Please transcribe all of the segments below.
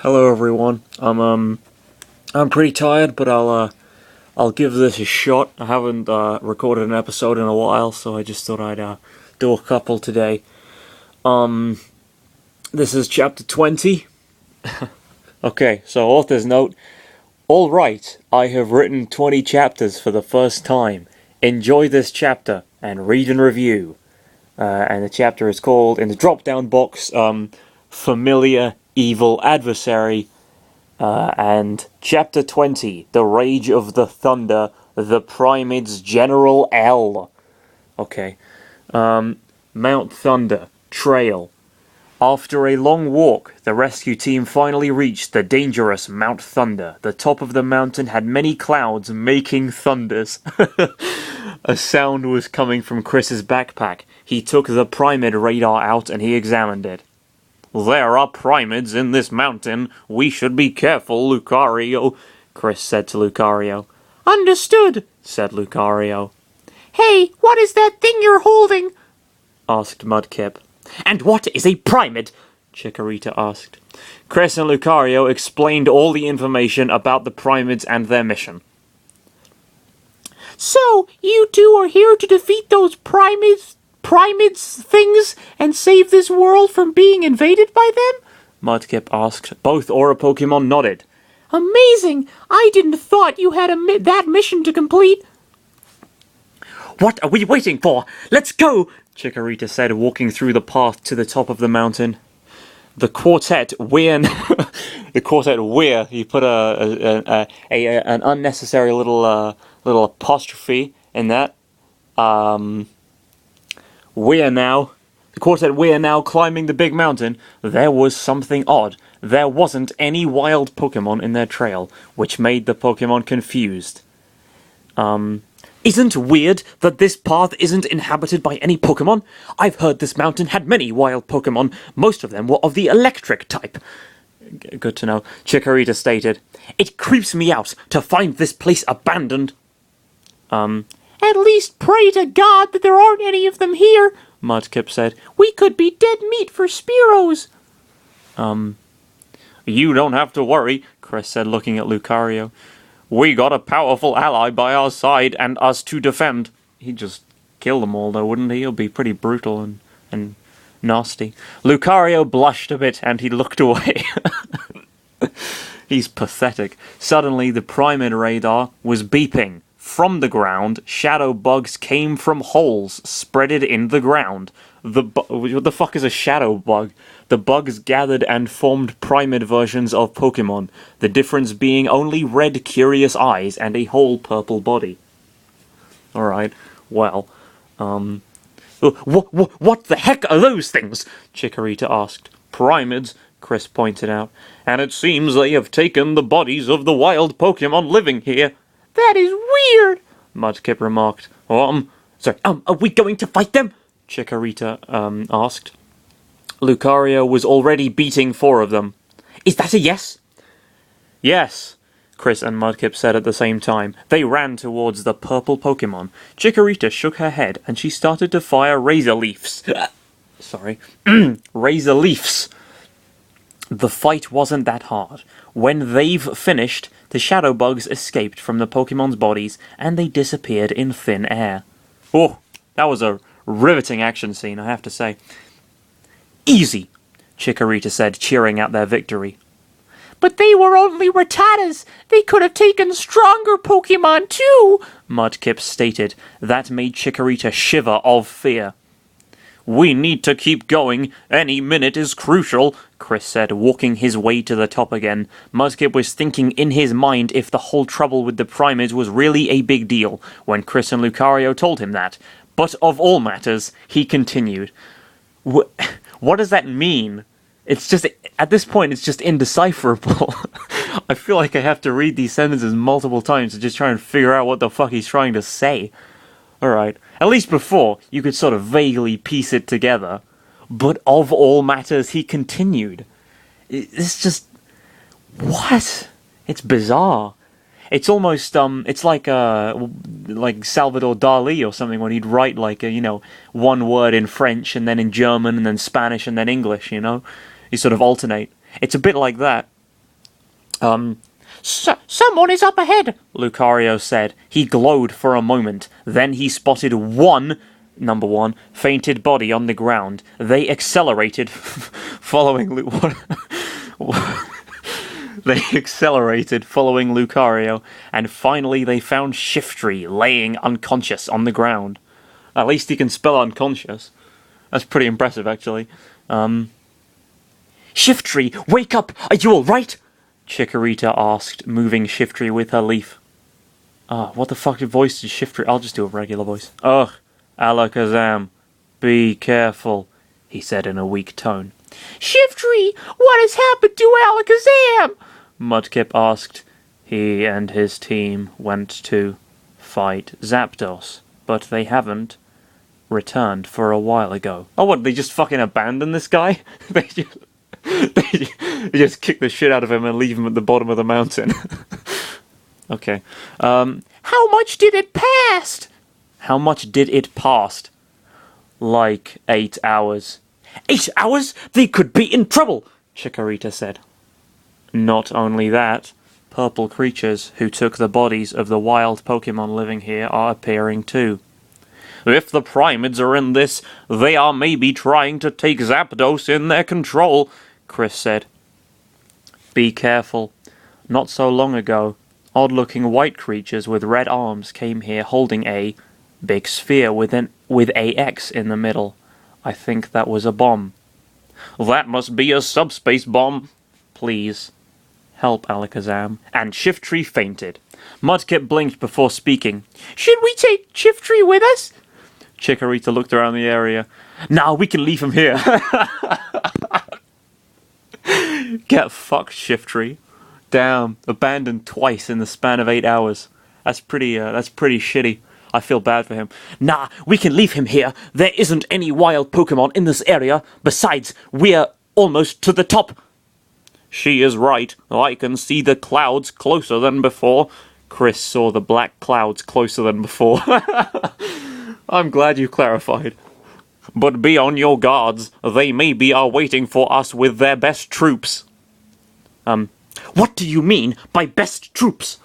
Hello everyone. I'm pretty tired, but I'll give this a shot. I haven't recorded an episode in a while, so I just thought I'd do a couple today. This is chapter 20. Okay, so author's note. All right, I have written 20 chapters for the first time. Enjoy this chapter and read and review. And the chapter is called, in the drop-down box, Familiar Evil Adversary, and Chapter 20, The Rage of the Thunder, The Primids General L. Okay. Mount Thunder, Trail. After a long walk, the rescue team finally reached the dangerous Mount Thunder. The top of the mountain had many clouds making thunders. A sound was coming from Chris's backpack. He took the Primid radar out and he examined it. There are Primids in this mountain. We should be careful, Lucario, Chris said to Lucario. Understood, said Lucario. Hey, what is that thing you're holding? Asked Mudkip. And what is a Primid? Chikorita asked. Chris and Lucario explained all the information about the Primids and their mission. So, you two are here to defeat those Primids things and save this world from being invaded by them? Mudkip asked. Both Aura Pokemon nodded. Amazing! I didn't thought you had that mission to complete. What are we waiting for? Let's go! Chikorita said, walking through the path to the top of the mountain. The quartet Weir. He put an unnecessary little apostrophe in that. The quartet Weir now climbing the big mountain. There was something odd. There wasn't any wild Pokemon in their trail, which made the Pokemon confused. Isn't weird that this path isn't inhabited by any Pokemon? I've heard this mountain had many wild Pokemon. Most of them were of the electric type. Good to know, Chikorita stated. It creeps me out to find this place abandoned. At least pray to God that there aren't any of them here, Mudkip said. We could be dead meat for Spearows. You don't have to worry, Chris said, looking at Lucario. We got a powerful ally by our side and us to defend. He'd just kill them all, though, wouldn't he? He'll be pretty brutal and nasty. Lucario blushed a bit and he looked away. He's pathetic. Suddenly, the Primid radar was beeping. From the ground, shadow bugs came from holes spreaded in the ground. What the fuck is a shadow bug? The bugs gathered and formed Primid versions of Pokemon, the difference being only red curious eyes and a whole purple body. Alright, well, what the heck are those things? Chikorita asked. Primids, Chris pointed out, and it seems they have taken the bodies of the wild Pokemon living here. That is weird, Mudkip remarked. Are we going to fight them? Chikorita, asked. Lucario was already beating 4 of them. Is that a yes? Yes, Chris and Mudkip said at the same time. They ran towards the purple Pokemon. Chikorita shook her head and she started to fire Razor Leafs. Razor Leafs. The fight wasn't that hard. When they've finished, the shadow bugs escaped from the Pokemon's bodies and they disappeared in thin air. Oh, that was a riveting action scene, I have to say. Easy, Chikorita said, cheering out their victory. But they were only Rattatas. They could have taken stronger Pokemon too, Mudkip stated. That made Chikorita shiver of fear. We need to keep going. Any minute is crucial, Chris said, walking his way to the top again. Mudkip was thinking in his mind if the whole trouble with the Primids was really a big deal when Chris and Lucario told him that. But of all matters, he continued. What does that mean? It's just, at this point, it's just indecipherable. I feel like I have to read these sentences multiple times to just try and figure out what the fuck he's trying to say. Alright, at least before, you could sort of vaguely piece it together. But of all matters, he continued. It's just... what? It's bizarre. It's almost, it's like Salvador Dali or something when he'd write one word in French and then in German and then Spanish and then English, you know? You sort of alternate. It's a bit like that. Someone is up ahead, Lucario said. He glowed for a moment. Then he spotted number one, fainted body on the ground. They accelerated, following They accelerated, following Lucario, and finally they found Shiftry laying unconscious on the ground. At least he can spell unconscious. That's pretty impressive, actually. Shiftry, wake up! Are you alright? Chikorita asked, moving Shiftry with her leaf. What the fuck voice did Shiftry... I'll just do a regular voice. Ugh, Alakazam, be careful, he said in a weak tone. Shiftry, what has happened to Alakazam? Mudkip asked. He and his team went to fight Zapdos, but they haven't returned for a while ago. Oh, what, they just fucking abandoned this guy? they just kick the shit out of him and leave him at the bottom of the mountain. Okay. How much did it pass? How much did it pass? Like 8 hours. 8 hours? They could be in trouble, Chikorita said. Not only that, purple creatures who took the bodies of the wild Pokemon living here are appearing too. If the Primids are in this, they are maybe trying to take Zapdos in their control, Chris said. Be careful. Not so long ago, odd-looking white creatures with red arms came here holding a big sphere with a X in the middle. I think that was a bomb. That must be a subspace bomb. Please, help Alakazam. And Shiftry fainted. Mudkip blinked before speaking. Should we take Shiftry with us? Chikorita looked around the area. Nah, we can leave him here. Get fucked, Shiftry. Damn, abandoned twice in the span of 8 hours. That's pretty shitty. I feel bad for him. Nah, we can leave him here. There isn't any wild Pokemon in this area. Besides, we're almost to the top. She is right. I can see the clouds closer than before. Chris saw the black clouds closer than before. I'm glad you clarified. But be on your guards. They maybe are waiting for us with their best troops. What do you mean by best troops?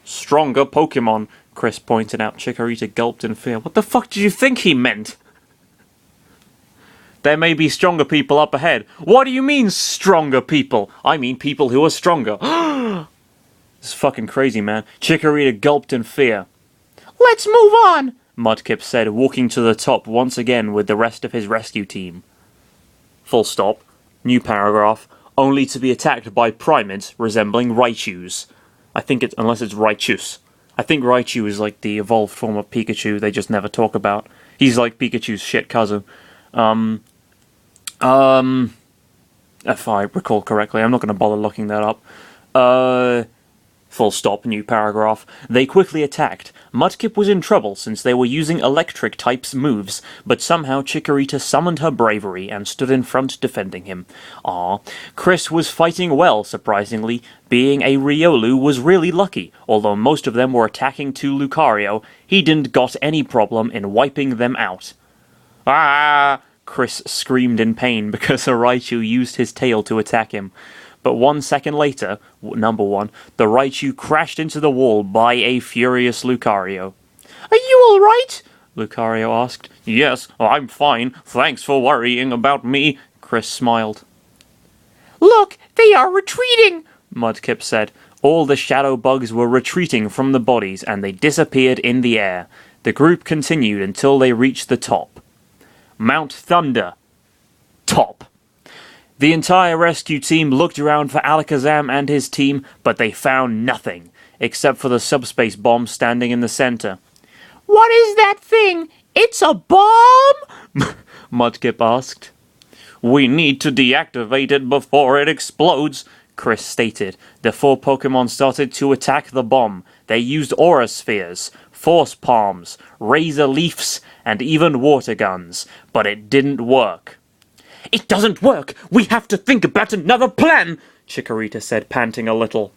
Stronger Pokemon, Chris pointed out. Chikorita gulped in fear. What the fuck did you think he meant? There may be stronger people up ahead. What do you mean, stronger people? I mean people who are stronger. This is fucking crazy, man. Chikorita gulped in fear. Let's move on, Mudkip said, walking to the top once again with the rest of his rescue team. Full stop. New paragraph. Only to be attacked by Primids resembling Raichus. I think it's, unless it's Raichus. I think Raichu is like the evolved form of Pikachu they just never talk about. He's like Pikachu's shit cousin. If I recall correctly, I'm not going to bother looking that up. Full stop, new paragraph. They quickly attacked. Mudkip was in trouble since they were using electric type's moves, but somehow Chikorita summoned her bravery and stood in front defending him. Chris was fighting well, surprisingly. Being a Riolu was really lucky. Although most of them were attacking to Lucario, he didn't got any problem in wiping them out. Ah! Chris screamed in pain because a Raichu used his tail to attack him. But 1 second later, number one, the Raichu crashed into the wall by a furious Lucario. Are you alright? Lucario asked. Yes, I'm fine. Thanks for worrying about me, Chris smiled. Look, they are retreating, Mudkip said. All the shadow bugs were retreating from the bodies and they disappeared in the air. The group continued until they reached the top. Mount Thunder. Top. The entire rescue team looked around for Alakazam and his team, but they found nothing, except for the subspace bomb standing in the center. What is that thing? It's a bomb? Mudkip asked. We need to deactivate it before it explodes, Chris stated. The 4 Pokemon started to attack the bomb. They used Aura Spheres, Force Palms, Razor Leafs, and even water guns, but it didn't work. It doesn't work! We have to think about another plan! Chikorita said, panting a little.